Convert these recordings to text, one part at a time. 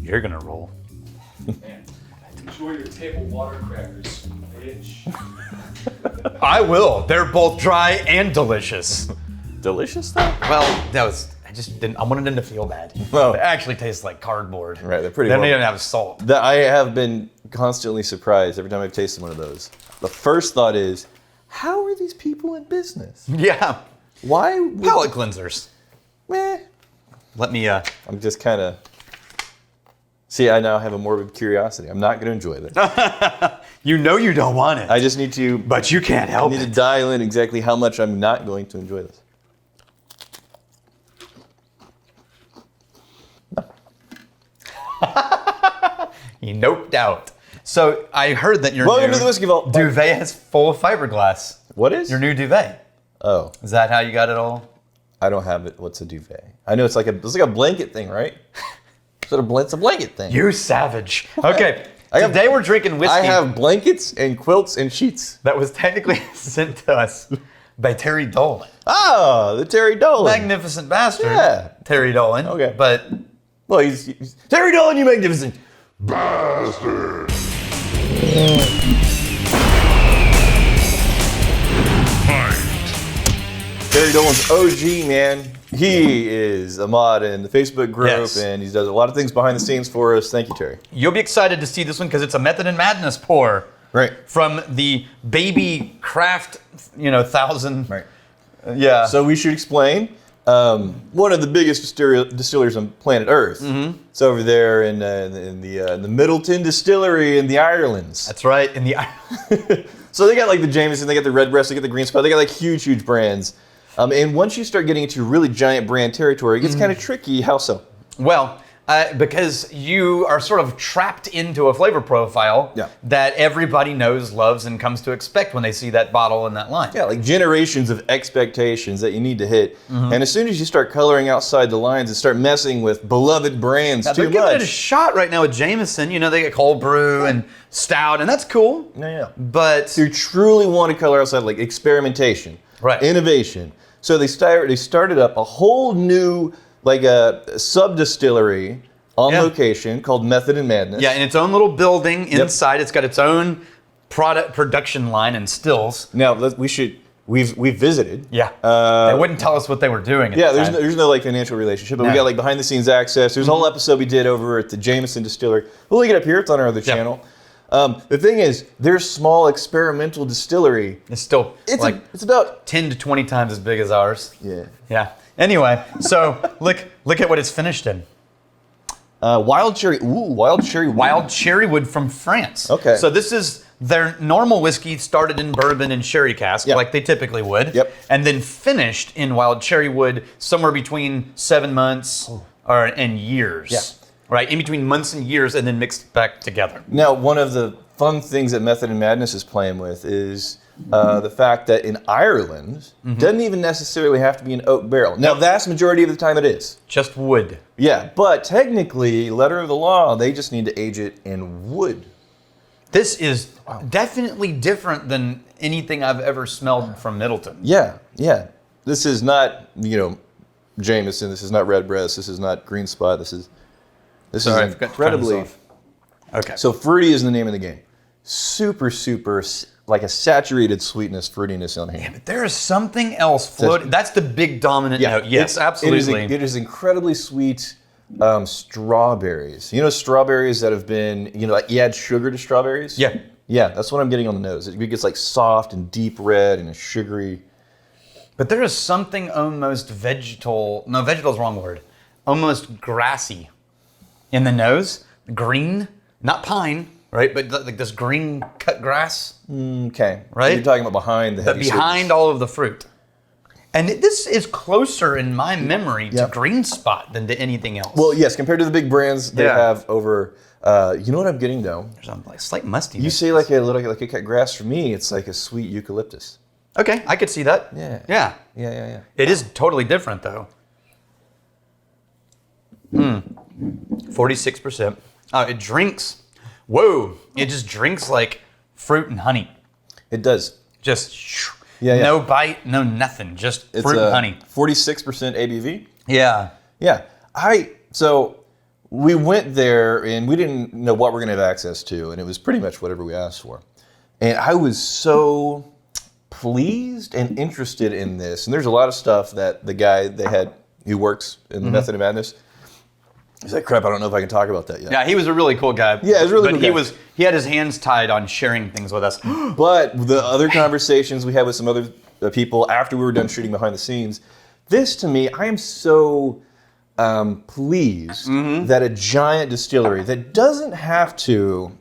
you're gonna roll. Man, enjoy your table water crackers, bitch. I will. They're both dry and delicious. Delicious though? Well, I just didn't. I wanted them to feel bad. Oh. They actually taste like cardboard. Right, they're pretty They don't horrible. even have salt. I have been constantly surprised every time I've tasted one of those. The first thought is, how are these people in business? Yeah. Why? Palate cleansers. Meh. Let me. I'm just kind of. See, I now have a morbid curiosity. I'm not going to enjoy this. You know you don't want it. I just need to. But you can't I help need to it. dial in exactly how much I'm not going to enjoy this. You noped out. So I heard that your Welcome new to the Whiskey Vault. duvet is full of fiberglass. What is? Your new duvet. Oh, Is that how you got it all? I don't have it. What's a duvet? I know it's like a blanket thing, right? It's a blanket thing. You savage. Okay. I have- Today we're drinking whiskey I have blankets and quilts and sheets. that was technically sent to us by Terry Dolan. Ah, the Terry Dolan. Magnificent bastard. Yeah. Terry Dolan. Okay. But Well, he's Terry Dolan, you magnificent. Bastard! Terry Dolan's OG, man. He is a mod in the Facebook group, Yes. and he does a lot of things behind the scenes for us. Thank you, Terry. you'll be excited to see this one because it's a Method and Madness pour. Right. From the Baby Craft, 1,000. Right. Yeah. So we should explain. One of the biggest distilleries on planet Earth. Mm-hmm. It's over there in the Middleton Distillery in the Irelands. That's right. In the So they got like the Jameson, they got the Redbreast, they got the Green Spot, they got like huge brands. And once you start getting into really giant brand territory, it gets kind of tricky. How so? Well, because you are sort of trapped into a flavor profile Yeah. that everybody knows, loves, and comes to expect when they see that bottle and that line. Yeah, like generations of expectations that you need to hit. And as soon as you start coloring outside the lines and start messing with beloved brands Now, they're too giving it a much. shot right now with Jameson. They get cold brew and stout, and that's cool. Yeah. But You truly want to color outside, like experimentation, Right. innovation. So they started up a whole new, like a sub-distillery on Yeah. location called Method and Madness. yeah, in its own little building inside, it's got its own production line and stills. Now we've visited. Yeah, they wouldn't tell us what they were doing. At Yeah, the time. there's no like financial relationship, but we No. got like behind the scenes access. There's a whole episode we did over at the Jameson Distillery. We'll link it up here. It's on our other Yeah. channel. The thing is, their small experimental distillery. It's still It's like it's about 10 to 20 times as big as ours. yeah. Yeah. Anyway, so look at what it's finished in. Wild cherry. Ooh, wild cherry. Wild cherry wood from France. Okay. So this is their normal whiskey started in bourbon and sherry cask, Yeah. like they typically would. Yep. And then finished in wild cherry wood somewhere between 7 months and years. Yeah. Right? In between months and years and then mixed back together. Now, one of the fun things that Method and Madness is playing with is the fact that in Ireland, doesn't even necessarily have to be an oak barrel. Now, vast majority of the time it is. Just wood. Yeah, but technically, letter of the law, they just need to age it in wood. This is definitely different than anything I've ever smelled from Middleton. Yeah. This is not, Jameson. This is not Redbreast. This is not Green Spot. This is Sorry, I forgot to turn this incredibly. off. Okay. So fruity is the name of the game. Super, like a saturated sweetness, fruitiness on here. But there is something else floating. That's the big dominant note. Yes, absolutely. It is incredibly sweet strawberries. Strawberries that have been, like you add sugar to strawberries? Yeah. Yeah, that's what I'm getting on the nose. It gets like soft and deep red and a sugary. But there is something almost vegetal. No, vegetal is the wrong word. Almost grassy in the nose. Green, not pine, right? But like this green cut grass. Okay. Right? You're talking about behind the But heavy behind sweetness. all of the fruit. And this is closer in my memory Yeah. to Green Spot than to anything else. Well, yes, compared to the big brands they Yeah. have over. You know what I'm getting though? There's a slight mustiness. You say like a cut grass. For me, it's like a sweet eucalyptus. Okay, I could see that. Yeah. Yeah. Yeah. It is totally different though. 46%. It drinks. Whoa! It just drinks like fruit and honey. It does. Just Yeah. no bite, no nothing. Just It's fruit and honey. 46% ABV. Yeah. Yeah. So we went there and we didn't know what we're going to have access to, and it was pretty much whatever we asked for. And I was so pleased and interested in this. And there's a lot of stuff that the guy they had who works in the Method of Madness, he's like, crap, I don't know if I can talk about that yet. Yeah, he was a really cool guy. Yeah, he was a really cool guy. He had his hands tied on sharing things with us. But the other conversations we had with some other people after we were done shooting behind the scenes, this to me, I am so pleased that a giant distillery that don't have to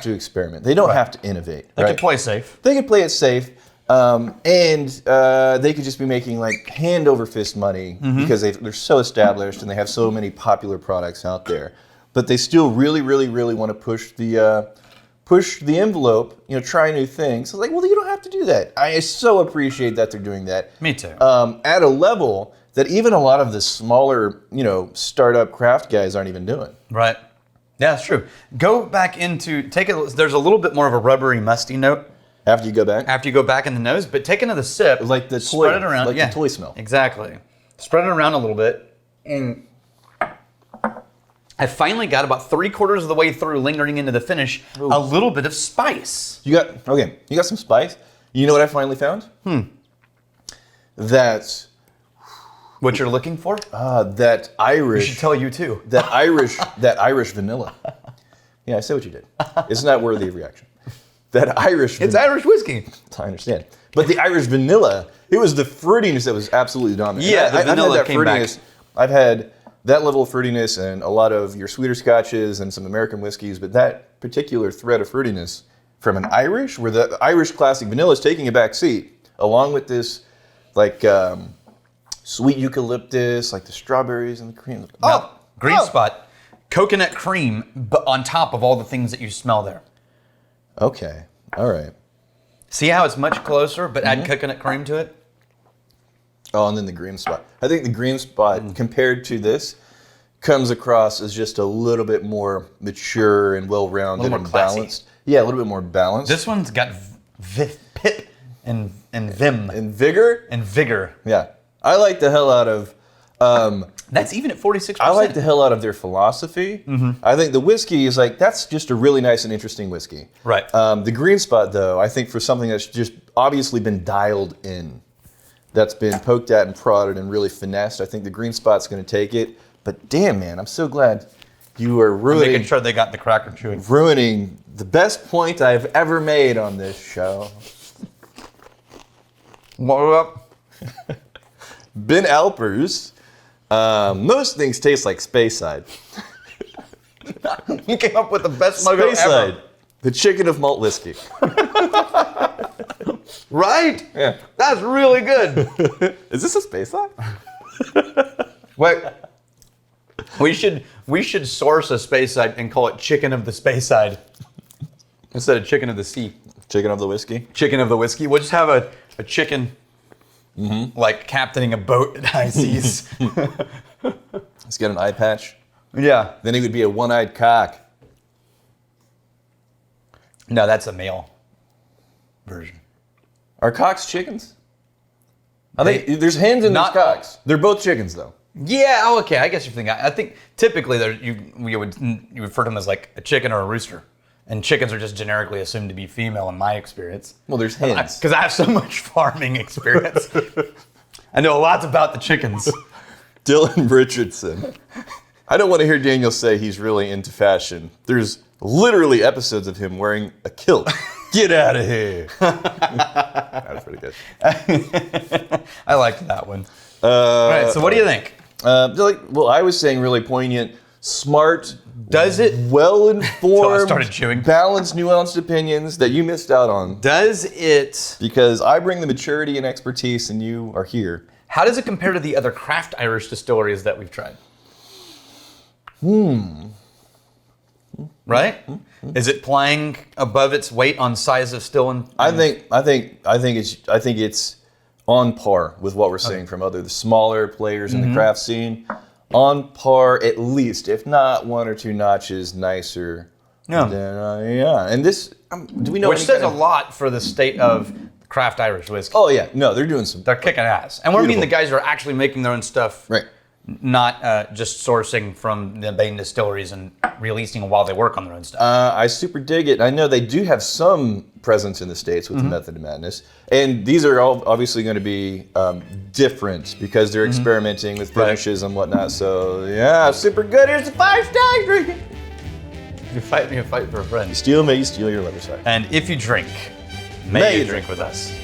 experiment. They don't have to innovate. They can play safe. They can play it safe. And they could just be making like hand over fist money because they're so established and they have so many popular products out there. But they still really, really, really want to push the envelope, try new things. So like, well, you don't have to do that. I so appreciate that they're doing that. Me too. At a level that even a lot of the smaller, startup craft guys aren't even doing. Right. Yeah, that's true. Go back there's a little bit more of a rubbery, musty note. After you go back? After you go back in the nose, but take another sip. Like the toy. Spread it around. Like the toy smell. Exactly. Spread it around a little bit. And I finally got about 3/4 of the way through, lingering into the finish, a little bit of spice. You got some spice. You know what I finally found? That's what you're looking for? That Irish. We should tell you too. That Irish vanilla. Yeah, I said what you did. It's not worthy of reaction. That Irish. It's Irish whiskey. I understand. But the Irish vanilla, it was the fruitiness that was absolutely dominant. Yeah, the vanilla came back. I've had that level of fruitiness and a lot of your sweeter scotches and some American whiskeys, but that particular thread of fruitiness from an Irish, where the Irish classic vanilla is taking a back seat, along with this like sweet eucalyptus, like the strawberries and the cream. Green spot, coconut cream, but on top of all the things that you smell there. Okay, all right. See how it's much closer, but add coconut cream to it? Oh, and then the green spot. I think the green spot, compared to this, comes across as just a little bit more mature and well-rounded more and classy. balanced. Yeah, a little bit more balanced. This one's got pip and vim. And vigor? And vigor. Yeah. I like the hell out of... That's even at 46%. I like the hell out of their philosophy. I think the whiskey is like, that's just a really nice and interesting whiskey. Right. The green spot, though, I think for something that's just obviously been dialed in, that's been poked at and prodded and really finessed, I think the green spot's going to take it. But damn, man, I'm so glad you are making sure they got the cracker chewing. Ruining the best point I've ever made on this show. What up? Ben Alpers. Most things taste like Speyside. You came up with the best logo Speyside, ever. the chicken of malt whiskey. Right? Yeah. That's really good. Is this a Speyside? Wait. We should source a Speyside and call it Chicken of the Speyside instead of Chicken of the Sea. Chicken of the whiskey? Chicken of the whiskey. We'll just have a chicken like captaining a boat at high seas. Let's get an eye patch. Yeah. Then he would be a one-eyed cock. No, that's a male version. Are cocks chickens? I think there's hens and there's not- cocks. They're both chickens, though. Yeah. Oh, okay. I guess you're thinking. I think typically you would refer to them as like a chicken or a rooster, and chickens are just generically assumed to be female in my experience. Well, there's hens. Because I have so much farming experience. I know lots about the chickens. Dylan Richardson. I don't want to hear Daniel say he's really into fashion. There's literally episodes of him wearing a kilt. Get out of here. That's pretty good. I liked that one. All right. So what do you think? I was saying really poignant, smart, Does it? Till I well-informed, started chewing. balanced, nuanced opinions that you missed out on. Does it? Because I bring the maturity and expertise and you are here. How does it compare to the other craft Irish distilleries that we've tried? Right? Is it playing above its weight on size of still? And I think it's on par with what we're seeing from the smaller players in the craft scene. On par, at least, if not one or two notches nicer. Yeah. And this, do we know? Which any says kind a lot for the state of craft Irish whiskey. Oh yeah, no, they're doing some. They're kicking ass. And we're meaning the Beautiful. guys who are actually making their own stuff. Right. not just sourcing from the main distilleries and releasing while they work on their own stuff. I super dig it. I know they do have some presence in the States with the Method of Madness. And these are all obviously going to be different because they're experimenting with finishes and whatnot. So, yeah, super good. Here's the 5-star drink. You fight me, you fight for a friend. You steal me, you steal your liver. Sorry. And if you drink, may you drink with us.